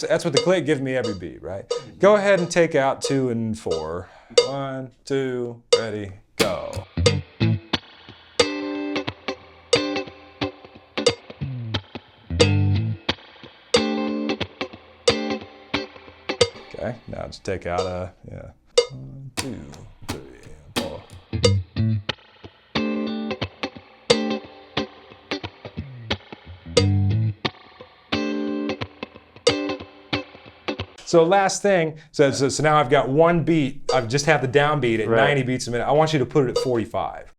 That's what the click gives me every beat, right? Go ahead and take out 2 and 4. 1, 2, ready, go. Okay, now just take out a, 1, 2, 3, 4. So last thing, so now I've got one beat, I've just had the downbeat at 90 beats a minute. I want you to put it at 45.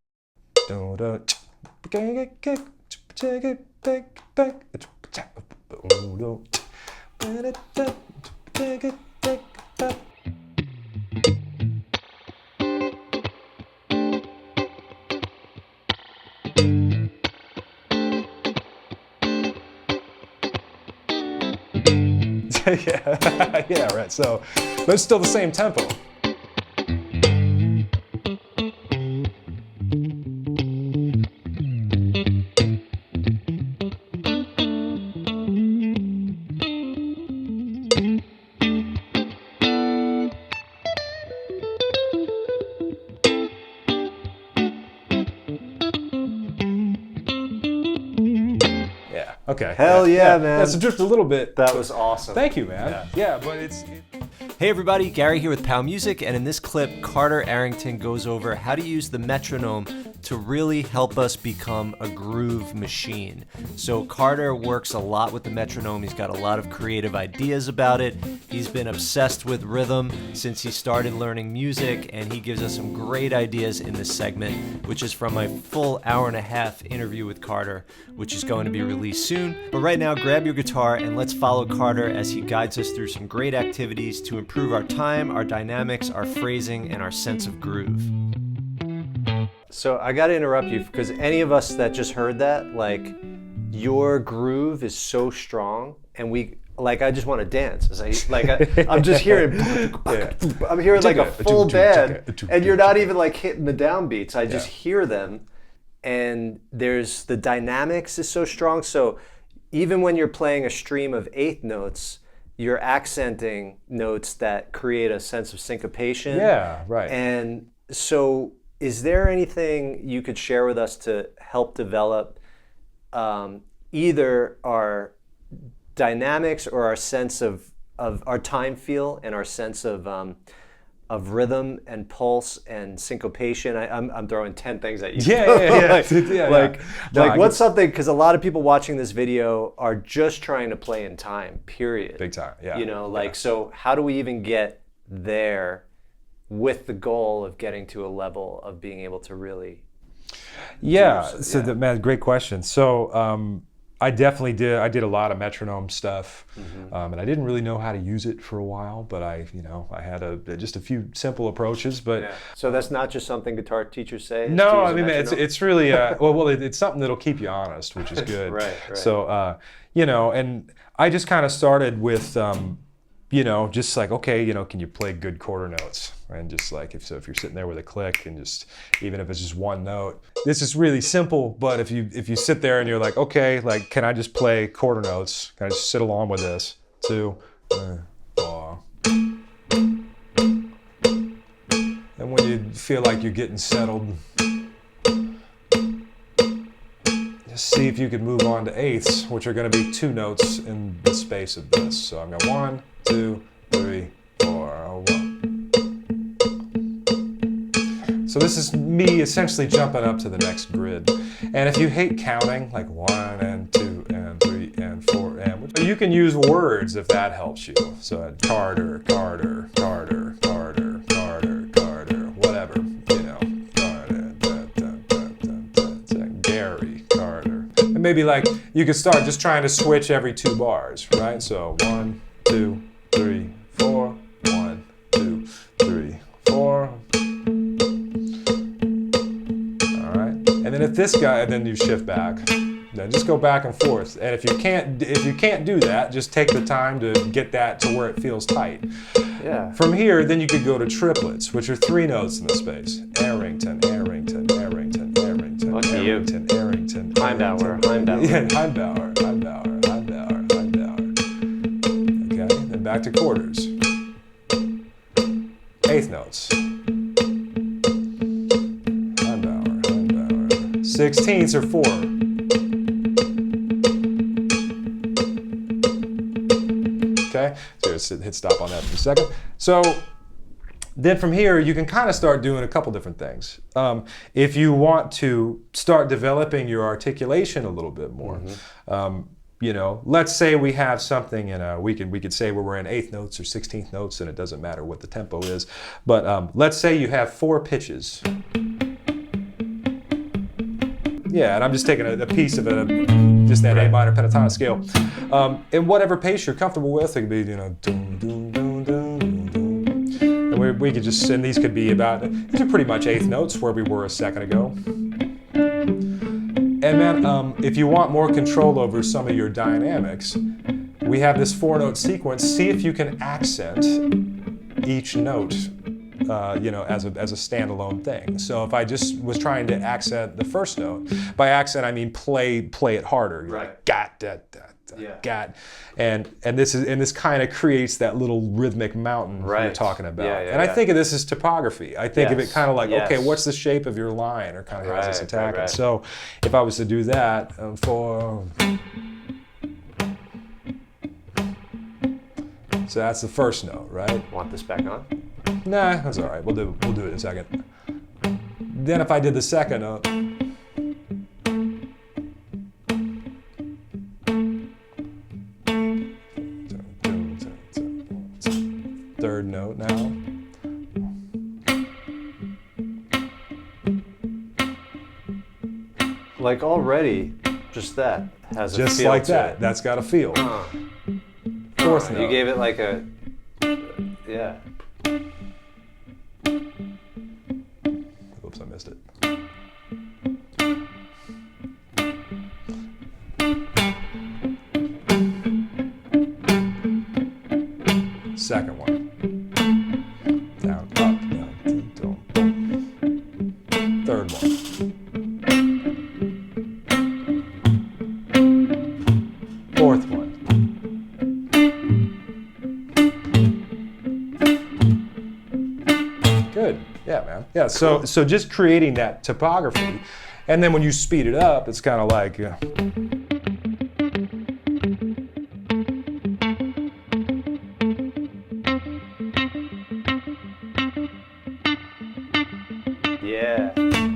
Yeah, right. So, but it's still the same tempo. Okay. Hell yeah, man. Yeah, so just a little bit. That was awesome. Thank you, man. Yeah, but it's... Hey everybody, Gary here with powmusic, and in this clip, Carter Arrington goes over how to use the metronome to really help us become a groove machine. So Carter works a lot with the metronome. He's got a lot of creative ideas about it. He's been obsessed with rhythm since he started learning music, and he gives us some great ideas in this segment, which is from my full hour-and-a-half interview with Carter, which is going to be released soon. But right now, grab your guitar and let's follow Carter as he guides us through some great activities to improve our time, our dynamics, our phrasing, and our sense of groove. So I got to interrupt you because any of us that just heard that, like, your groove is so strong, and I just want to dance. I'm just hearing, I'm hearing like a full band, and you're not even like hitting the downbeats. I just hear them, and the dynamics is so strong. So even when you're playing a stream of eighth notes, you're accenting notes that create a sense of syncopation. Yeah, right. And so is there anything you could share with us to help develop either our dynamics or our sense of our time feel and our sense of rhythm and pulse and syncopation? I'm throwing 10 things at you. Yeah. What's something, because a lot of people watching this video are just trying to play in time, period. Big time, yeah. So how do we even get there with the goal of getting to a level of being able to really man, great question. So I definitely did a lot of metronome stuff, and I didn't really know how to use it for a while, but I had just a few simple approaches. But so that's not just something guitar teachers say? No, I mean it's really it's something that'll keep you honest, which is good. Right. So and I just kind of started with just like, okay, can you play good quarter notes? And just like, if you're sitting there with a click and just, even if it's just one note, this is really simple, but if you sit there and you're like, okay, like, can I just play quarter notes? Can I just sit along with this? 2, 4. And when you feel like you're getting settled, just see if you could move on to eighths, which are going to be 2 notes in the space of this. So I'm going 1, 2, 3, 4, 1. So this is me essentially jumping up to the next grid. And if you hate counting, like 1 and 2 and 3 and 4 and, you can use words if that helps you. So Carter, Carter, Carter, Carter, Carter, Carter, whatever, Carter, Gary, Carter. And maybe like you could start just trying to switch every 2 bars, right? So 1, 2, 3, 4, 1, 2, 3, 4. And then if this guy, and then you shift back, then just go back and forth. And if you can't do that, just take the time to get that to where it feels tight. Yeah. From here, then you could go to triplets, which are 3 notes in the space. Arrington, Arrington, Arrington, Arrington, Lucky Arrington, you. Arrington, Heimdauer, Heimdauer. Yeah, Heimdauer, Heimdauer, Heimdauer, Heimdauer. Okay. back to quarters. Eighth notes. Handauer. Sixteenths are 4. Okay, so let's hit stop on that for a second. So then from here, you can kind of start doing a couple different things. If you want to start developing your articulation a little bit more, you know, let's say we have something in we could say where we're in 8th notes or 16th notes, and it doesn't matter what the tempo is. But let's say you have 4 pitches. Yeah, and I'm just taking a piece of just that A minor pentatonic scale. In whatever pace you're comfortable with, it could be, you know, doom, doom, doom, doom, doom, doom. And we could just, and these could be these are pretty much 8th notes where we were a second ago. And then if you want more control over some of your dynamics, we have this 4-note sequence. See if you can accent each note you know, as a standalone thing. So if I just was trying to accent the first note, by accent I mean play it harder. You're like, got that, got, and this kind of creates that little rhythmic mountain you're talking about. And I think of this as topography. I think of it kind of like, okay, what's the shape of your line, or kind of how's this attacking? So if I was to do that so that's the first note, right? Want this back on? Nah, that's all right. We'll do it in a second. Then if I did the second note, third note now. Like already, just that has a feel. Just like to that. it. That's got a feel. Fourth note. You gave it like a, yeah. Oops, I missed it. Second one. Down, up, down, down. Third one. Fourth one. Good. Yeah, man. Yeah, so just creating that topography, and then when you speed it up, it's kind of like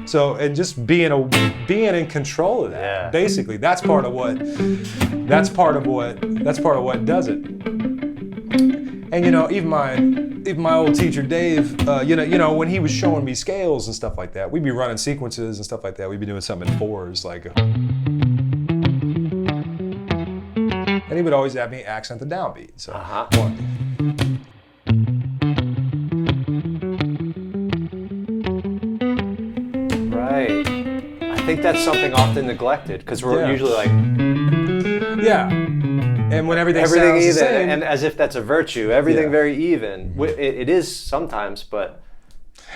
so, and just being in control of that. Basically, that's part of what does it. And you know, even my old teacher Dave, you know, when he was showing me scales and stuff like that, we'd be running sequences and stuff like that. We'd be doing something in 4s, like, and he would always have me accent the downbeat. So, Right. I think that's something often neglected, because we're usually like, and when everything sounds even, the same, and as if that's a virtue, everything very even. It is sometimes, but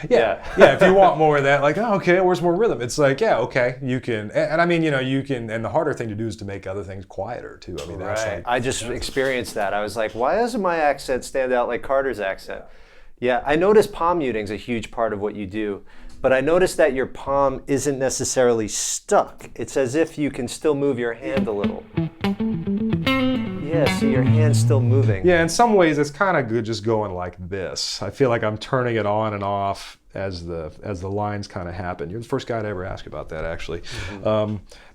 if you want more of that, like, oh, okay, where's more rhythm? It's like, yeah, okay, you can, and I mean, you know, you can, and the harder thing to do is to make other things quieter too. I mean, that's like, I just experienced that. I was like, why doesn't my accent stand out like Carter's accent? Yeah, I noticed palm muting's a huge part of what you do. But I noticed that your palm isn't necessarily stuck. It's as if you can still move your hand a little. Yeah, so your hand's still moving. Yeah, in some ways it's kind of good just going like this. I feel like I'm turning it on and off as the lines kind of happen. You're the first guy to ever ask about that, actually.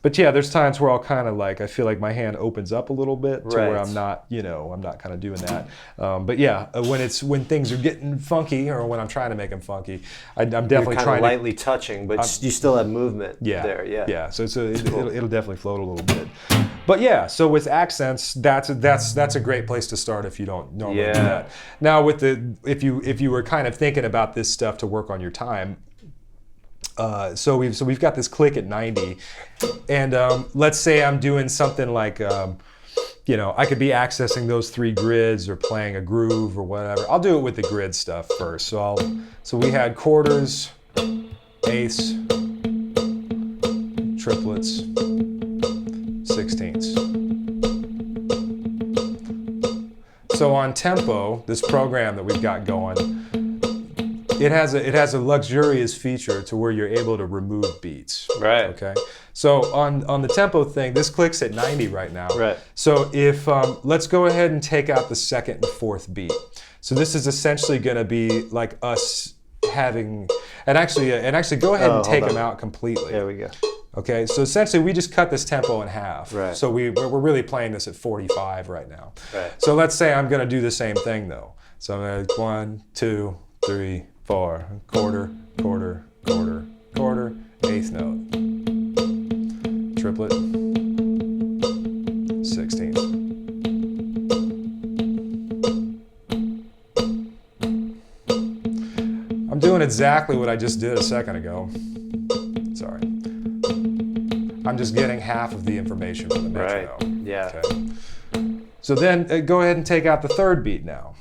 But yeah, there's times where I'll kind of like, I feel like my hand opens up a little bit to where I'm not, you know, I'm not kind of doing that. But yeah, when things are getting funky, or when I'm trying to make them funky, I'm definitely You're trying lightly touching, but you still have movement there. Yeah. So it'll definitely float a little bit. But yeah, so with accents, that's a great place to start if you don't normally do that. Now if you were kind of thinking about this stuff to work on your time, so we've got this click at 90, and let's say I'm doing something like you know, I could be accessing those 3 grids or playing a groove or whatever. I'll do it with the grid stuff first. So we had quarters, eighths, triplets, 16ths. So on tempo, this program that we've got going, it has a luxurious feature to where you're able to remove beats. Right. Okay. So on the tempo thing, this clicks at 90 right now. Right. So if let's go ahead and take out the second and fourth beat. So this is essentially going to be like us having, and actually go ahead and take them out completely. There we go. Okay, so essentially we just cut this tempo in half. Right. So we're really playing this at 45 right now. Right. So let's say I'm going to do the same thing though. So I'm going to 1, 2, 3, 4, quarter, quarter, quarter, quarter, eighth note, triplet, 16th. I'm doing exactly what I just did a second ago. Sorry. I'm just getting half of the information from the metronome. Right. Yeah. Okay. So then go ahead and take out the third beat now.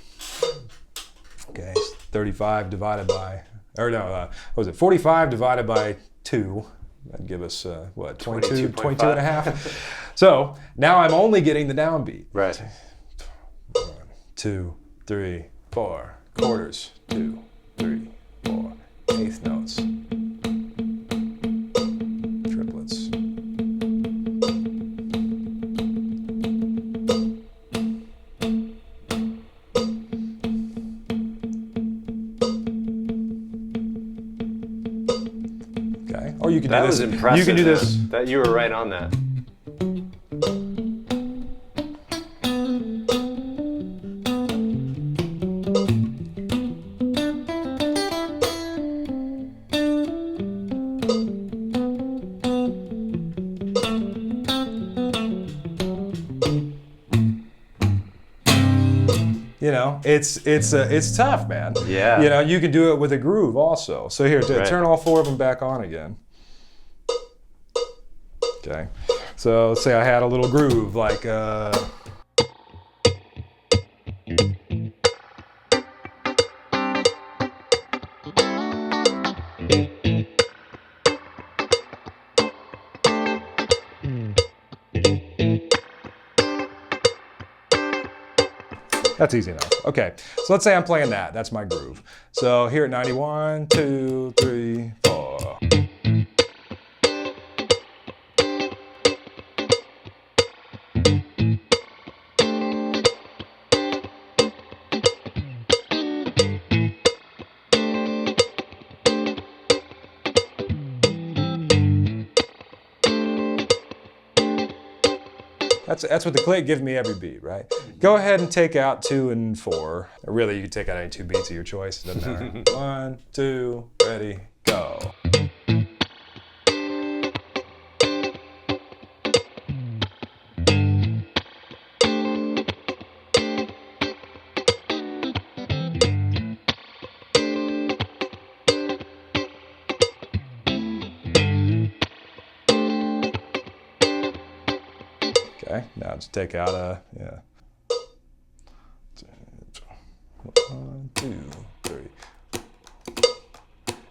Okay, 35 divided by, or no, what was it? 45 divided by 2. That'd give us, what, 22 and a half? So now I'm only getting the downbeat. Right. 1, 2, 3, 4, quarters, 2, 3, 4, eighth notes, triplets. Okay, or you can That do was this. impressive. You can do this. That you were right on that. You know, it's tough, man. Yeah. You know, you can do it with a groove also. So here, Right. turn all 4 of them back on again. Okay. So let's say I had a little groove like. That's easy enough. Okay, so let's say I'm playing that. That's my groove. So here at 91, 2, 3, 4. That's what the click gives me every beat, right? Go ahead and take out 2 and 4. Or really, you can take out any 2 beats of your choice. It doesn't matter. 1, 2, ready, go. Okay, now just take out a, yeah. 1, 2, 3.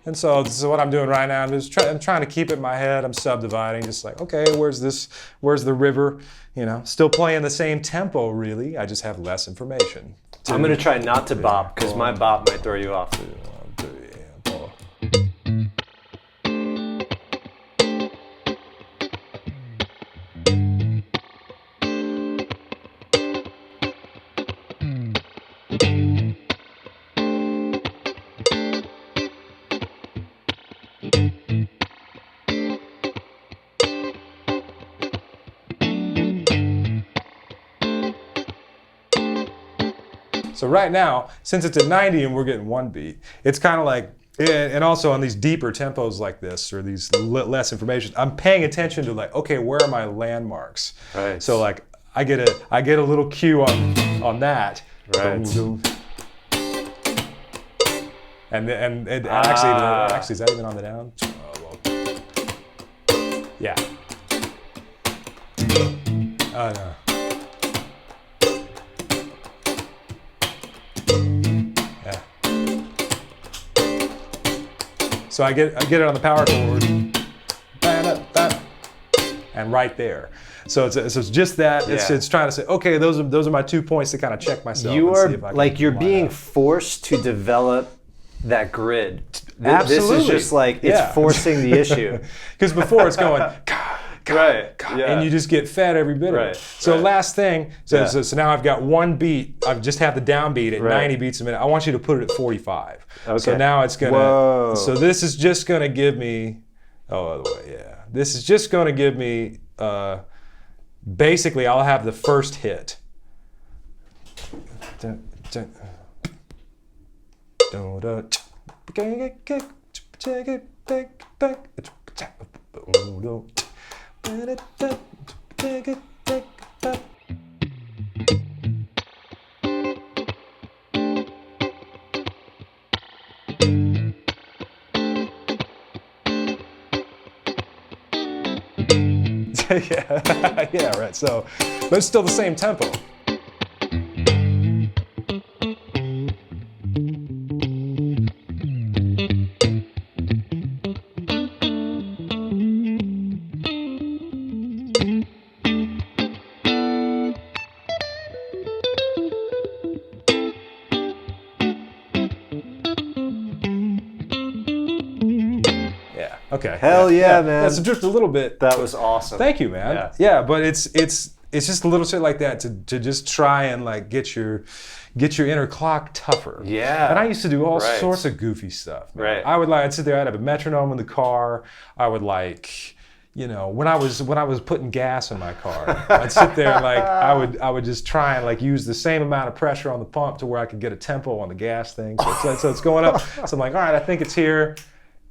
And so what I'm doing right now, I'm trying to keep it in my head. I'm subdividing, just like, okay, where's the river? You know, still playing the same tempo, really. I just have less information. I'm going to try not to bop because my bop might throw you off. 2, 1, 3, 4. So right now, since it's at 90 and we're getting 1 beat, it's kind of like, and also on these deeper tempos like this, or these less information, I'm paying attention to like, okay, where are my landmarks? Right. So like, I get a little cue on that. Right. Boom, boom. And actually, is that even on the down? Oh, well. Yeah. No. Yeah. So I get it on the power chord, and right there. So it's just that. It's trying to say, okay, those are my 2 points to kind of check myself. You and are see if I can like, you're line being up. forced to develop that grid. Absolutely. This is just like, it's forcing the issue. Because before it's going, Right. and you just get fed every bit of it. So last thing, so now I've got one beat. I've just had the downbeat at 90 beats a minute. I want you to put it at 45. Okay. So now it's gonna. Whoa. So this is just gonna give me. Oh, other way, yeah. This is just gonna give me. Basically, I'll have the first hit. Yeah, right. So, but it's still the same tempo. Okay. Hell yeah, man. That's just a little bit. That was awesome. Thank you, man. Yeah, but it's just a little shit like that to just try and like get your inner clock tougher. Yeah. And I used to do all sorts of goofy stuff. Man. Right. I'd sit there. I'd have a metronome in the car. I would like. When I was putting gas in my car, I'd sit there and like I would just try and like use the same amount of pressure on the pump to where I could get a tempo on the gas thing. So it's going up. So I'm like, all right, I think it's here.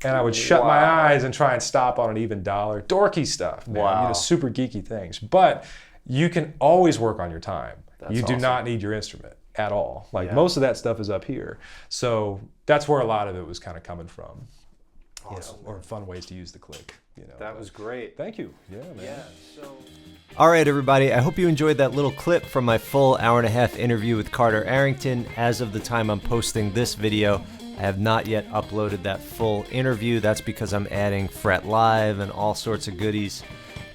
And I would shut my eyes and try and stop on an even dollar. Dorky stuff, man. Wow. Super geeky things. But you can always work on your time. You do awesome. not need your instrument at all. Like most of that stuff is up here. So that's where a lot of it was kind of coming from. Awesome. Or fun ways to use the click. That was great. Thank you. Yeah, man. Yeah. So. All right, everybody. I hope you enjoyed that little clip from my full hour-and-a-half interview with Carter Arrington. As of the time I'm posting this video, I have not yet uploaded that full interview. That's because I'm adding Fret Live and all sorts of goodies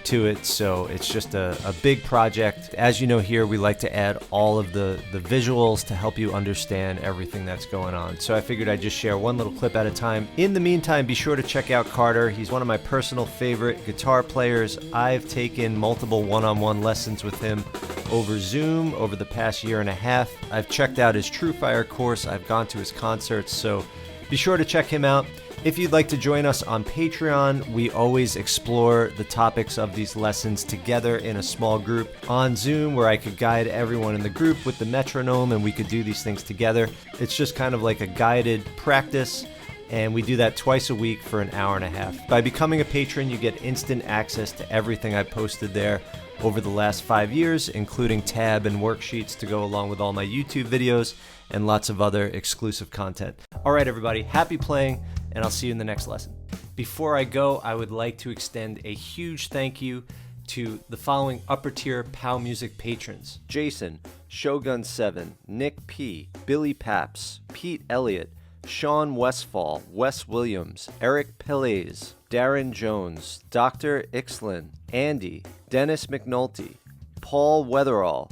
to it. So it's just a big project. As you know here, we like to add all of the visuals to help you understand everything that's going on. So I figured I'd just share one little clip at a time. In the meantime, be sure to check out Carter. He's one of my personal favorite guitar players. I've taken multiple one-on-one lessons with him over Zoom over the past year and a half. I've checked out his True Fire course. I've gone to his concerts. So be sure to check him out. If you'd like to join us on Patreon, we always explore the topics of these lessons together in a small group on Zoom where I could guide everyone in the group with the metronome and we could do these things together. It's just kind of like a guided practice, and we do that twice a week for an hour and a half. By becoming a patron, you get instant access to everything I've posted there over the last 5 years, including tab and worksheets to go along with all my YouTube videos and lots of other exclusive content. All right, everybody, happy playing, and I'll see you in the next lesson. Before I go, I would like to extend a huge thank you to the following upper tier POW Music patrons: Jason, Shogun7, Nick P, Billy Paps, Pete Elliott, Sean Westfall, Wes Williams, Eric Pillez, Darren Jones, Dr. Ixlin, Andy, Dennis McNulty, Paul Weatherall,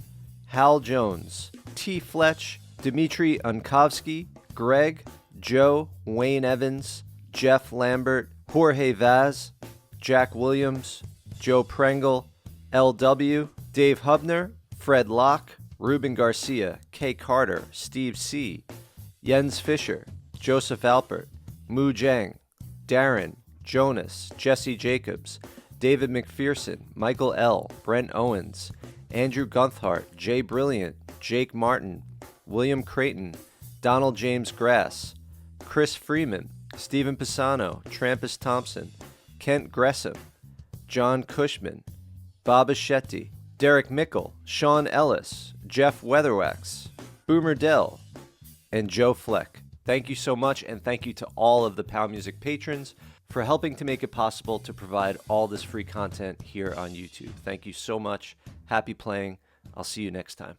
Hal Jones, T. Fletch, Dmitry Unkovsky, Greg, Joe, Wayne Evans, Jeff Lambert, Jorge Vaz, Jack Williams, Joe Prengle, LW, Dave Hubner, Fred Locke, Ruben Garcia, Kay Carter, Steve C., Jens Fischer, Joseph Alpert, Mu Zhang, Darren, Jonas, Jesse Jacobs, David McPherson, Michael L., Brent Owens, Andrew Gunthart, Jay Brilliant, Jake Martin, William Creighton, Donald James Grass, Chris Freeman, Stephen Pisano, Trampus Thompson, Kent Gresham, John Cushman, Bob Shetty, Derek Mickle, Sean Ellis, Jeff Weatherwax, Boomer Dell, and Joe Fleck. Thank you so much, and thank you to all of the POW Music patrons for helping to make it possible to provide all this free content here on YouTube. Thank you so much. Happy playing. I'll see you next time.